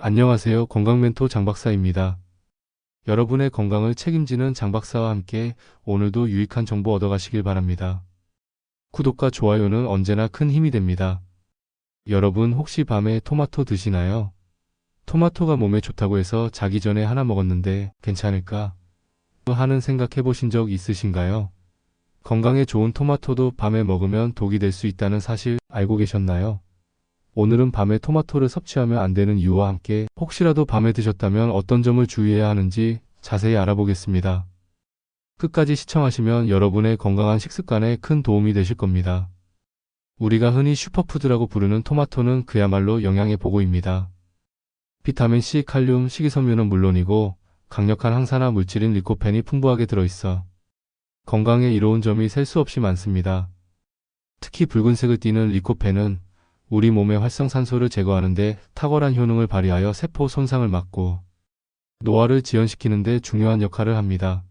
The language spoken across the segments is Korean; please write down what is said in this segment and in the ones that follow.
안녕하세요. 건강멘토 장박사입니다. 여러분의 건강을 책임지는 장박사와 함께 오늘도 유익한 정보 얻어가시길 바랍니다. 구독과 좋아요는 언제나 큰 힘이 됩니다. 여러분 혹시 밤에 토마토 드시나요? 토마토가 몸에 좋다고 해서 자기 전에 하나 먹었는데 괜찮을까 하는 생각 해보신 적 있으신가요? 건강에 좋은 토마토도 밤에 먹으면 독이 될 수 있다는 사실 알고 계셨나요? 오늘은 밤에 토마토를 섭취하면 안 되는 이유와 함께 혹시라도 밤에 드셨다면 어떤 점을 주의해야 하는지 자세히 알아보겠습니다. 끝까지 시청하시면 여러분의 건강한 식습관에 큰 도움이 되실 겁니다. 우리가 흔히 슈퍼푸드라고 부르는 토마토는 그야말로 영양의 보고입니다. 비타민C, 칼륨, 식이섬유는 물론이고 강력한 항산화 물질인 리코펜이 풍부하게 들어있어 건강에 이로운 점이 셀 수 없이 많습니다. 특히 붉은색을 띠는 리코펜은 우리 몸의 활성산소를 제거하는 데 탁월한 효능을 발휘하여 세포 손상을 막고 노화를 지연시키는 데 중요한 역할을 합니다.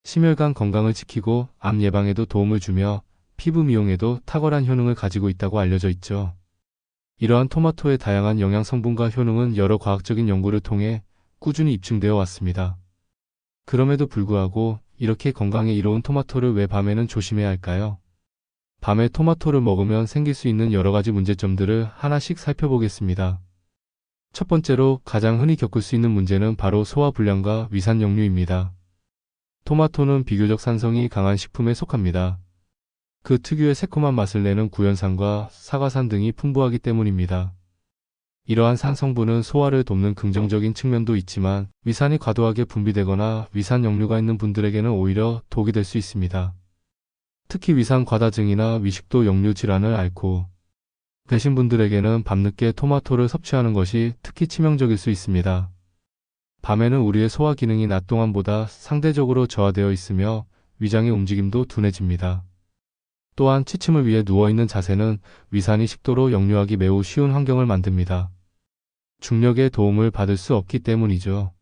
심혈관 건강을 지키고 암 예방에도 도움을 주며 피부 미용에도 탁월한 효능을 가지고 있다고 알려져 있죠. 이러한 토마토의 다양한 영양 성분과 효능은 여러 과학적인 연구를 통해 꾸준히 입증되어 왔습니다. 그럼에도 불구하고 이렇게 건강에 이로운 토마토를 왜 밤에는 조심해야 할까요? 밤에 토마토를 먹으면 생길 수 있는 여러 가지 문제점들을 하나씩 살펴보겠습니다. 첫 번째로 가장 흔히 겪을 수 있는 문제는 바로 소화불량과 위산역류입니다. 토마토는 비교적 산성이 강한 식품에 속합니다. 그 특유의 새콤한 맛을 내는 구연산과 사과산 등이 풍부하기 때문입니다. 이러한 산 성분은 소화를 돕는 긍정적인 측면도 있지만 위산이 과도하게 분비되거나 위산역류가 있는 분들에게는 오히려 독이 될 수 있습니다. 특히 위산 과다증이나 위식도 역류 질환을 앓고 계신 분들에게는 밤늦게 토마토를 섭취하는 것이 특히 치명적일 수 있습니다. 밤에는 우리의 소화 기능이 낮 동안보다 상대적으로 저하되어 있으며 위장의 움직임도 둔해집니다. 또한 취침을 위해 누워있는 자세는 위산이 식도로 역류하기 매우 쉬운 환경을 만듭니다. 중력의 도움을 받을 수 없기 때문이죠.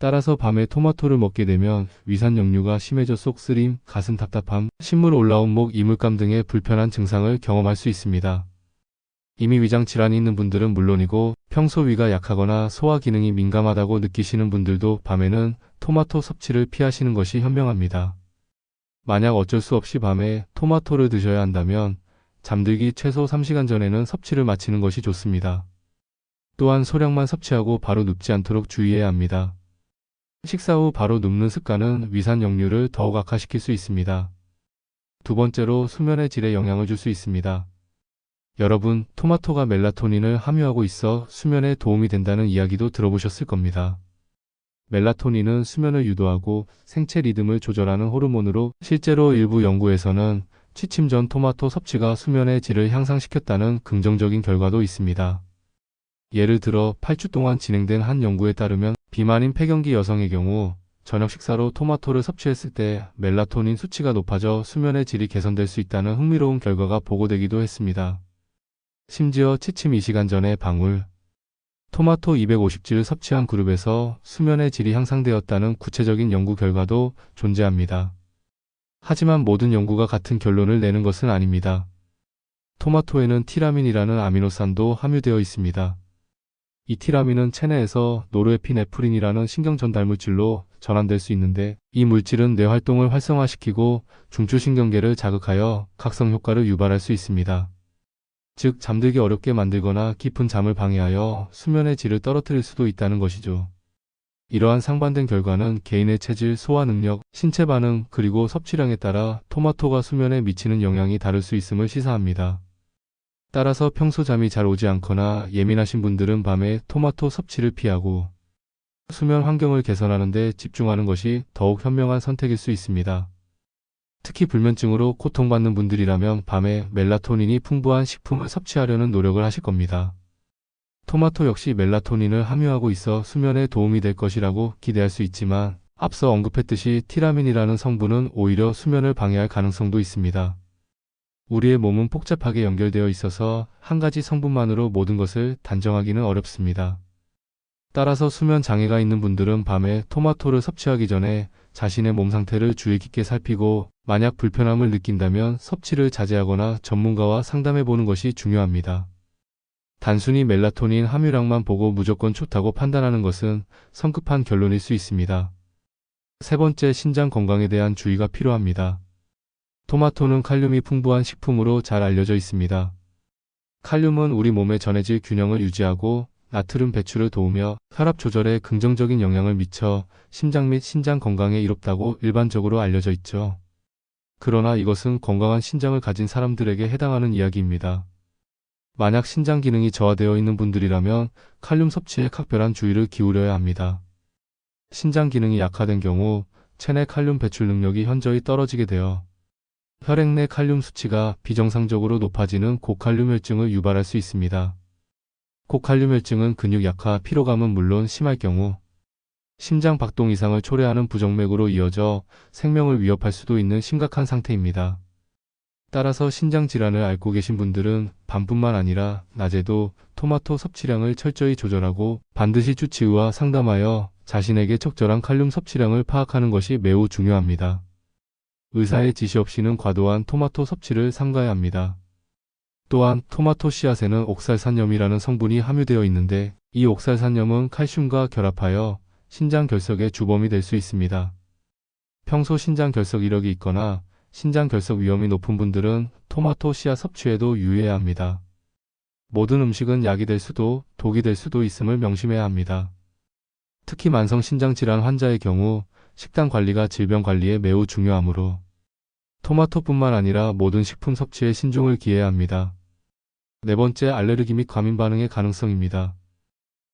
따라서 밤에 토마토를 먹게 되면 위산 역류가 심해져 쏙쓰림, 가슴 답답함, 신물 올라온 목, 이물감 등의 불편한 증상을 경험할 수 있습니다. 이미 위장 질환이 있는 분들은 물론이고 평소 위가 약하거나 소화 기능이 민감하다고 느끼시는 분들도 밤에는 토마토 섭취를 피하시는 것이 현명합니다. 만약 어쩔 수 없이 밤에 토마토를 드셔야 한다면 잠들기 최소 3시간 전에는 섭취를 마치는 것이 좋습니다. 또한 소량만 섭취하고 바로 눕지 않도록 주의해야 합니다. 식사 후 바로 눕는 습관은 위산 역류를 더욱 악화시킬 수 있습니다. 두 번째로 수면의 질에 영향을 줄 수 있습니다. 여러분, 토마토가 멜라토닌을 함유하고 있어 수면에 도움이 된다는 이야기도 들어보셨을 겁니다. 멜라토닌은 수면을 유도하고 생체 리듬을 조절하는 호르몬으로 실제로 일부 연구에서는 취침 전 토마토 섭취가 수면의 질을 향상시켰다는 긍정적인 결과도 있습니다. 예를 들어 8주 동안 진행된 한 연구에 따르면 비만인 폐경기 여성의 경우 저녁 식사로 토마토를 섭취했을 때 멜라토닌 수치가 높아져 수면의 질이 개선될 수 있다는 흥미로운 결과가 보고되기도 했습니다. 심지어 취침 2시간 전에 방울 토마토 250질 섭취한 그룹에서 수면의 질이 향상되었다는 구체적인 연구 결과도 존재합니다. 하지만 모든 연구가 같은 결론을 내는 것은 아닙니다. 토마토에는 티라민이라는 아미노산도 함유되어 있습니다. 이 티라민은 체내에서 노르에피네프린이라는 신경전달물질로 전환될 수 있는데 이 물질은 뇌 활동을 활성화시키고 중추신경계를 자극하여 각성 효과를 유발할 수 있습니다. 즉 잠들기 어렵게 만들거나 깊은 잠을 방해하여 수면의 질을 떨어뜨릴 수도 있다는 것이죠. 이러한 상반된 결과는 개인의 체질, 소화 능력, 신체 반응 그리고 섭취량에 따라 토마토가 수면에 미치는 영향이 다를 수 있음을 시사합니다. 따라서 평소 잠이 잘 오지 않거나 예민하신 분들은 밤에 토마토 섭취를 피하고 수면 환경을 개선하는 데 집중하는 것이 더욱 현명한 선택일 수 있습니다. 특히 불면증으로 고통받는 분들이라면 밤에 멜라토닌이 풍부한 식품을 섭취하려는 노력을 하실 겁니다. 토마토 역시 멜라토닌을 함유하고 있어 수면에 도움이 될 것이라고 기대할 수 있지만 앞서 언급했듯이 티라민이라는 성분은 오히려 수면을 방해할 가능성도 있습니다. 우리의 몸은 복잡하게 연결되어 있어서 한 가지 성분만으로 모든 것을 단정하기는 어렵습니다. 따라서 수면 장애가 있는 분들은 밤에 토마토를 섭취하기 전에 자신의 몸 상태를 주의 깊게 살피고 만약 불편함을 느낀다면 섭취를 자제하거나 전문가와 상담해 보는 것이 중요합니다. 단순히 멜라토닌 함유량만 보고 무조건 좋다고 판단하는 것은 성급한 결론일 수 있습니다. 세 번째, 신장 건강에 대한 주의가 필요합니다. 토마토는 칼륨이 풍부한 식품으로 잘 알려져 있습니다. 칼륨은 우리 몸의 전해질 균형을 유지하고 나트륨 배출을 도우며 혈압 조절에 긍정적인 영향을 미쳐 심장 및 신장 건강에 이롭다고 일반적으로 알려져 있죠. 그러나 이것은 건강한 신장을 가진 사람들에게 해당하는 이야기입니다. 만약 신장 기능이 저하되어 있는 분들이라면 칼륨 섭취에 각별한 주의를 기울여야 합니다. 신장 기능이 약화된 경우 체내 칼륨 배출 능력이 현저히 떨어지게 되어 혈액 내 칼륨 수치가 비정상적으로 높아지는 고칼륨 혈증을 유발할 수 있습니다. 고칼륨 혈증은 근육 약화, 피로감은 물론 심할 경우 심장 박동 이상을 초래하는 부정맥으로 이어져 생명을 위협할 수도 있는 심각한 상태입니다. 따라서 신장 질환을 앓고 계신 분들은 밤뿐만 아니라 낮에도 토마토 섭취량을 철저히 조절하고 반드시 주치의와 상담하여 자신에게 적절한 칼륨 섭취량을 파악하는 것이 매우 중요합니다. 의사의 지시 없이는 과도한 토마토 섭취를 삼가야 합니다. 또한 토마토 씨앗에는 옥살산염이라는 성분이 함유되어 있는데 이 옥살산염은 칼슘과 결합하여 신장 결석의 주범이 될 수 있습니다. 평소 신장 결석 이력이 있거나 신장 결석 위험이 높은 분들은 토마토 씨앗 섭취에도 유의해야 합니다. 모든 음식은 약이 될 수도 독이 될 수도 있음을 명심해야 합니다. 특히 만성 신장 질환 환자의 경우 식단 관리가 질병 관리에 매우 중요하므로 토마토뿐만 아니라 모든 식품 섭취에 신중을 기해야 합니다. 네 번째, 알레르기 및 과민 반응의 가능성입니다.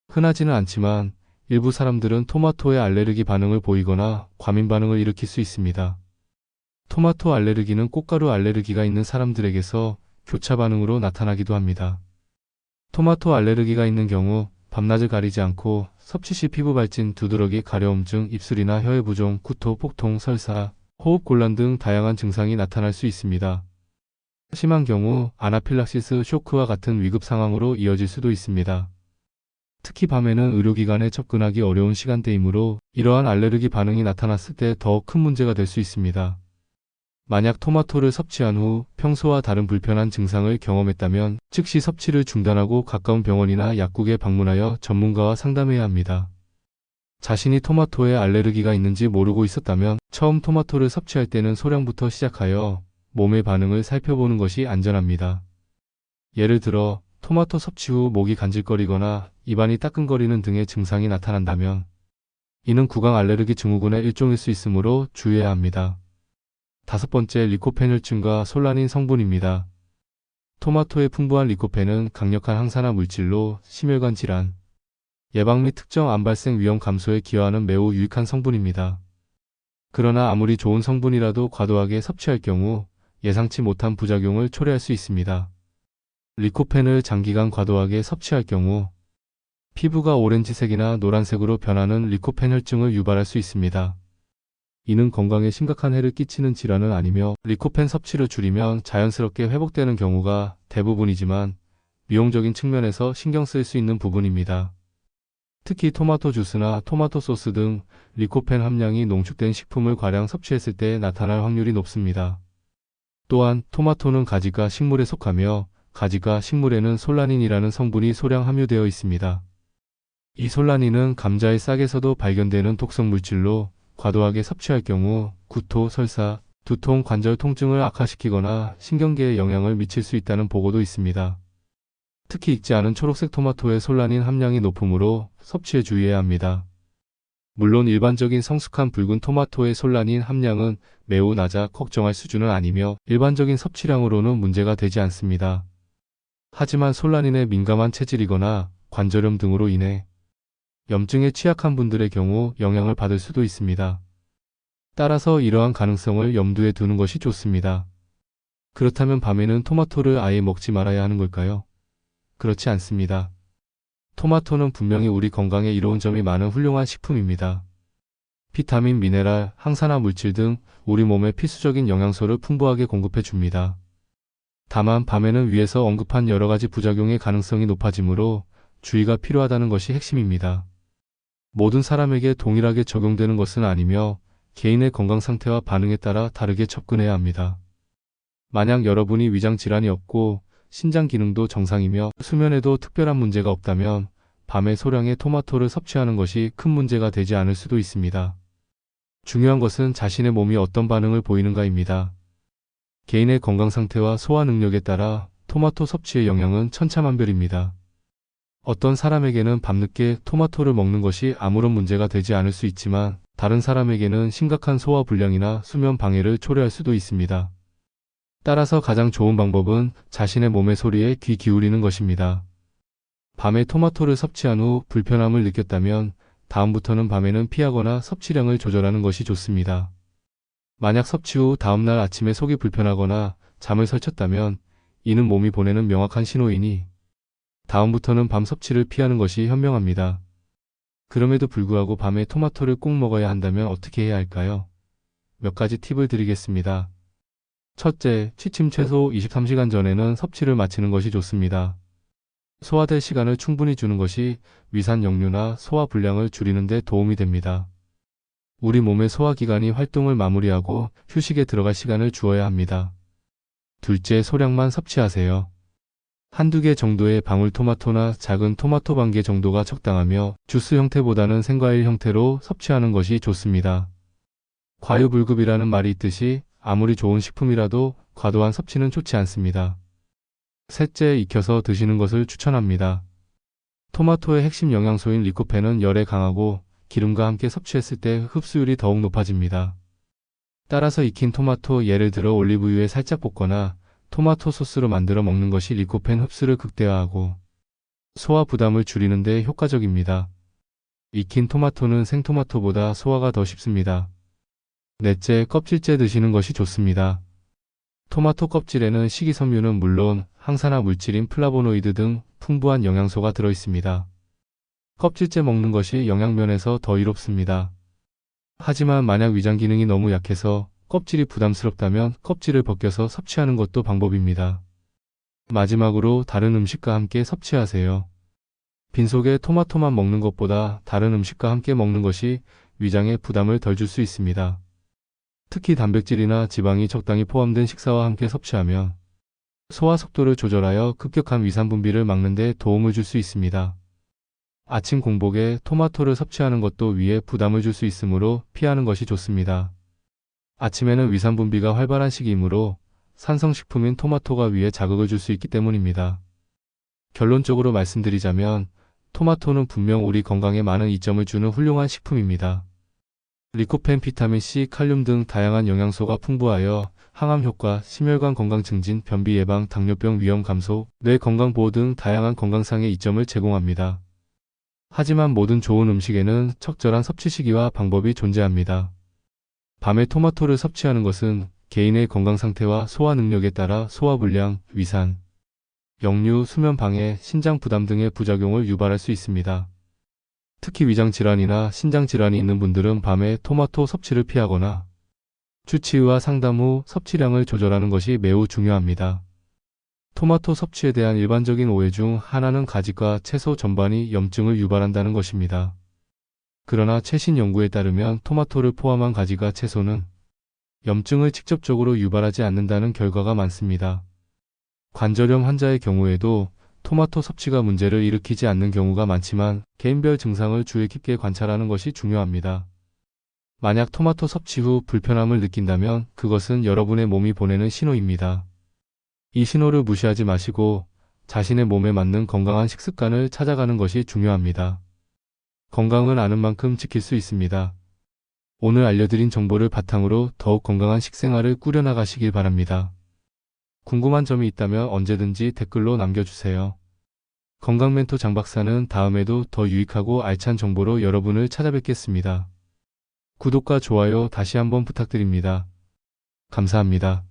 흔하지는 않지만 일부 사람들은 토마토에 알레르기 반응을 보이거나 과민 반응을 일으킬 수 있습니다. 토마토 알레르기는 꽃가루 알레르기가 있는 사람들에게서 교차 반응으로 나타나기도 합니다. 토마토 알레르기가 있는 경우 밤낮을 가리지 않고 섭취 시 피부 발진, 두드러기, 가려움증, 입술이나 혀의 부종, 구토, 폭통, 설사, 호흡 곤란 등 다양한 증상이 나타날 수 있습니다. 심한 경우 아나필락시스 쇼크와 같은 위급 상황으로 이어질 수도 있습니다. 특히 밤에는 의료기관에 접근하기 어려운 시간대이므로 이러한 알레르기 반응이 나타났을 때 더 큰 문제가 될 수 있습니다. 만약 토마토를 섭취한 후 평소와 다른 불편한 증상을 경험했다면 즉시 섭취를 중단하고 가까운 병원이나 약국에 방문하여 전문가와 상담해야 합니다. 자신이 토마토에 알레르기가 있는지 모르고 있었다면 처음 토마토를 섭취할 때는 소량부터 시작하여 몸의 반응을 살펴보는 것이 안전합니다. 예를 들어 토마토 섭취 후 목이 간질거리거나 입안이 따끔거리는 등의 증상이 나타난다면 이는 구강 알레르기 증후군의 일종일 수 있으므로 주의해야 합니다. 다섯 번째, 리코펜 혈증과 솔라닌 성분입니다. 토마토의 풍부한 리코펜은 강력한 항산화 물질로 심혈관 질환 예방 및 특정 암 발생 위험 감소에 기여하는 매우 유익한 성분입니다. 그러나 아무리 좋은 성분이라도 과도하게 섭취할 경우 예상치 못한 부작용을 초래할 수 있습니다. 리코펜을 장기간 과도하게 섭취할 경우 피부가 오렌지색이나 노란색으로 변하는 리코펜 혈증을 유발할 수 있습니다. 이는 건강에 심각한 해를 끼치는 질환은 아니며 리코펜 섭취를 줄이면 자연스럽게 회복되는 경우가 대부분이지만 미용적인 측면에서 신경 쓸 수 있는 부분입니다. 특히 토마토 주스나 토마토 소스 등 리코펜 함량이 농축된 식품을 과량 섭취했을 때 나타날 확률이 높습니다. 또한 토마토는 가지과 식물에 속하며 가지과 식물에는 솔라닌이라는 성분이 소량 함유되어 있습니다. 이 솔라닌은 감자의 싹에서도 발견되는 독성 물질로 과도하게 섭취할 경우 구토, 설사, 두통, 관절 통증을 악화시키거나 신경계에 영향을 미칠 수 있다는 보고도 있습니다. 특히 익지 않은 초록색 토마토의 솔라닌 함량이 높으므로 섭취에 주의해야 합니다. 물론 일반적인 성숙한 붉은 토마토의 솔라닌 함량은 매우 낮아 걱정할 수준은 아니며 일반적인 섭취량으로는 문제가 되지 않습니다. 하지만 솔라닌에 민감한 체질이거나 관절염 등으로 인해 염증에 취약한 분들의 경우 영향을 받을 수도 있습니다. 따라서 이러한 가능성을 염두에 두는 것이 좋습니다. 그렇다면 밤에는 토마토를 아예 먹지 말아야 하는 걸까요? 그렇지 않습니다. 토마토는 분명히 우리 건강에 이로운 점이 많은 훌륭한 식품입니다. 비타민, 미네랄, 항산화 물질 등 우리 몸에 필수적인 영양소를 풍부하게 공급해 줍니다. 다만 밤에는 위에서 언급한 여러 가지 부작용의 가능성이 높아지므로 주의가 필요하다는 것이 핵심입니다. 모든 사람에게 동일하게 적용되는 것은 아니며 개인의 건강 상태와 반응에 따라 다르게 접근해야 합니다. 만약 여러분이 위장 질환이 없고 신장 기능도 정상이며 수면에도 특별한 문제가 없다면 밤에 소량의 토마토를 섭취하는 것이 큰 문제가 되지 않을 수도 있습니다. 중요한 것은 자신의 몸이 어떤 반응을 보이는가입니다. 개인의 건강 상태와 소화 능력에 따라 토마토 섭취의 영향은 천차만별입니다. 어떤 사람에게는 밤늦게 토마토를 먹는 것이 아무런 문제가 되지 않을 수 있지만 다른 사람에게는 심각한 소화 불량이나 수면 방해를 초래할 수도 있습니다. 따라서 가장 좋은 방법은 자신의 몸의 소리에 귀 기울이는 것입니다. 밤에 토마토를 섭취한 후 불편함을 느꼈다면 다음부터는 밤에는 피하거나 섭취량을 조절하는 것이 좋습니다. 만약 섭취 후 다음날 아침에 속이 불편하거나 잠을 설쳤다면 이는 몸이 보내는 명확한 신호이니 다음부터는 밤 섭취를 피하는 것이 현명합니다. 그럼에도 불구하고 밤에 토마토를 꼭 먹어야 한다면 어떻게 해야 할까요? 몇 가지 팁을 드리겠습니다. 첫째, 취침 최소 23시간 전에는 섭취를 마치는 것이 좋습니다. 소화될 시간을 충분히 주는 것이 위산 역류나 소화 불량을 줄이는 데 도움이 됩니다. 우리 몸의 소화기관이 활동을 마무리하고 휴식에 들어갈 시간을 주어야 합니다. 둘째, 소량만 섭취하세요. 한두 개 정도의 방울토마토나 작은 토마토 반 개 정도가 적당하며 주스 형태보다는 생과일 형태로 섭취하는 것이 좋습니다. 과유불급이라는 말이 있듯이 아무리 좋은 식품이라도 과도한 섭취는 좋지 않습니다. 셋째, 익혀서 드시는 것을 추천합니다. 토마토의 핵심 영양소인 리코펜은 열에 강하고 기름과 함께 섭취했을 때 흡수율이 더욱 높아집니다. 따라서 익힌 토마토, 예를 들어 올리브유에 살짝 볶거나 토마토 소스로 만들어 먹는 것이 리코펜 흡수를 극대화하고 소화 부담을 줄이는 데 효과적입니다. 익힌 토마토는 생토마토보다 소화가 더 쉽습니다. 넷째, 껍질째 드시는 것이 좋습니다. 토마토 껍질에는 식이섬유는 물론 항산화 물질인 플라보노이드 등 풍부한 영양소가 들어있습니다. 껍질째 먹는 것이 영양면에서 더 이롭습니다. 하지만 만약 위장 기능이 너무 약해서 껍질이 부담스럽다면 껍질을 벗겨서 섭취하는 것도 방법입니다. 마지막으로 다른 음식과 함께 섭취하세요. 빈속에 토마토만 먹는 것보다 다른 음식과 함께 먹는 것이 위장에 부담을 덜 줄 수 있습니다. 특히 단백질이나 지방이 적당히 포함된 식사와 함께 섭취하면 소화 속도를 조절하여 급격한 위산 분비를 막는 데 도움을 줄 수 있습니다. 아침 공복에 토마토를 섭취하는 것도 위에 부담을 줄 수 있으므로 피하는 것이 좋습니다. 아침에는 위산 분비가 활발한 시기이므로 산성식품인 토마토가 위에 자극을 줄 수 있기 때문입니다. 결론적으로 말씀드리자면 토마토는 분명 우리 건강에 많은 이점을 주는 훌륭한 식품입니다. 리코펜, 비타민C, 칼륨 등 다양한 영양소가 풍부하여 항암 효과, 심혈관 건강 증진, 변비 예방, 당뇨병 위험 감소, 뇌 건강 보호 등 다양한 건강상의 이점을 제공합니다. 하지만 모든 좋은 음식에는 적절한 섭취 시기와 방법이 존재합니다. 밤에 토마토를 섭취하는 것은 개인의 건강 상태와 소화 능력에 따라 소화불량, 위산, 역류, 수면 방해, 신장 부담 등의 부작용을 유발할 수 있습니다. 특히 위장 질환이나 신장 질환이 있는 분들은 밤에 토마토 섭취를 피하거나 주치의와 상담 후 섭취량을 조절하는 것이 매우 중요합니다. 토마토 섭취에 대한 일반적인 오해 중 하나는 가지과 채소 전반이 염증을 유발한다는 것입니다. 그러나 최신 연구에 따르면 토마토를 포함한 가지가 채소는 염증을 직접적으로 유발하지 않는다는 결과가 많습니다. 관절염 환자의 경우에도 토마토 섭취가 문제를 일으키지 않는 경우가 많지만 개인별 증상을 주의 깊게 관찰하는 것이 중요합니다. 만약 토마토 섭취 후 불편함을 느낀다면 그것은 여러분의 몸이 보내는 신호입니다. 이 신호를 무시하지 마시고 자신의 몸에 맞는 건강한 식습관을 찾아가는 것이 중요합니다. 건강은 아는 만큼 지킬 수 있습니다. 오늘 알려드린 정보를 바탕으로 더욱 건강한 식생활을 꾸려나가시길 바랍니다. 궁금한 점이 있다면 언제든지 댓글로 남겨주세요. 건강멘토 장박사는 다음에도 더 유익하고 알찬 정보로 여러분을 찾아뵙겠습니다. 구독과 좋아요 다시 한번 부탁드립니다. 감사합니다.